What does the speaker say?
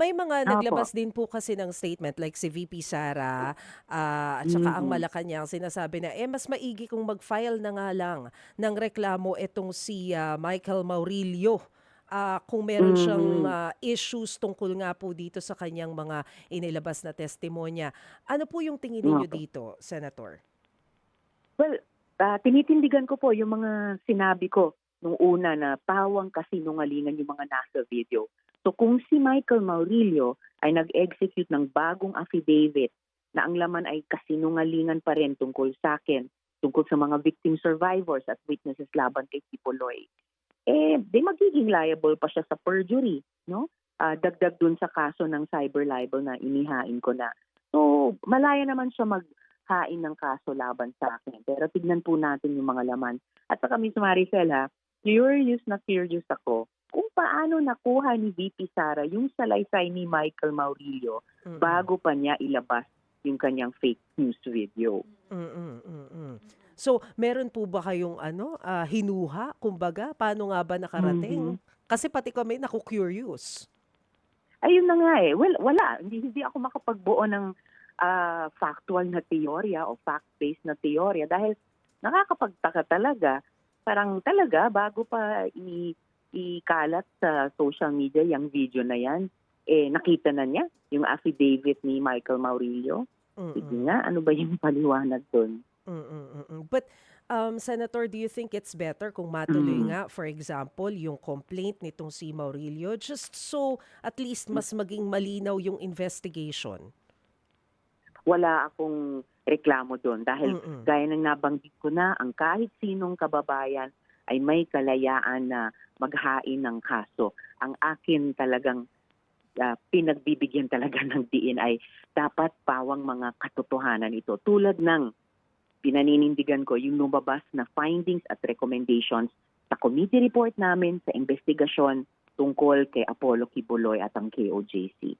may mga Opo. naglabas din po kasi ng statement like si VP Sara, at saka ang Mm. Malacanang sinasabi na, mas maigi kung mag-file na nga lang ng reklamo itong si, Michael Maurilio, kung meron siyang, Mhm. issues tungkol nga po dito sa kanyang mga inilabas na testimonya. Ano po yung tingin ninyo Opo. dito, Senator? Well, tinitindigan ko po yung mga sinabi ko nung una na pawang kasinungalingan yung mga nasa video. So kung si Michael Maurilio ay nag-execute ng bagong affidavit na ang laman ay kasinungalingan pa rin tungkol sa akin, tungkol sa mga victim survivors at witnesses laban kay Kibuloy, di magiging liable pa siya sa perjury, no? Dagdag dun sa kaso ng cyber libel na inihain ko na. So, malaya naman siya maghain ng kaso laban sa akin. Pero tignan po natin yung mga laman. At saka Miss Maricel ha, curious na curious ako kung paano nakuha ni VP Sara yung salaysay ni Michael Maurilio Mm. bago pa niya ilabas yung kanyang fake news video. Mm, mm. So, meron po ba kayong ano, hinuha kumbaga, paano nga ba nakarating? Mhm. Kasi pati kami naku-curious. Ayun na nga, eh. Well, wala. Hindi ako makapagbuo ng, factual na teorya o fact-based na teorya dahil nakakapagtaka talaga. Parang talaga bago pa ikalat sa social media yung video na 'yan, nakita na niya yung affidavit ni Michael Maurilio. Sige Mm. nga, ano ba yung paliwanag dun? But, Senator, do you think it's better kung matuloy Hmm. nga, for example, yung complaint nitong si Maurilio just so at least mas maging malinaw yung investigation? Wala akong reklamo do'n dahil Mm. gaya ng nabanggit ko na, ang kahit sinong kababayan ay may kalayaan na maghain ng kaso. Ang akin talagang, pinagbibigyan talaga ng diin ay dapat pawang mga katotohanan ito. Tulad ng pinaninindigan ko yung lumabas na findings at recommendations sa committee report namin sa investigasyon tungkol kay Apollo Kibuloy at ang KOJC.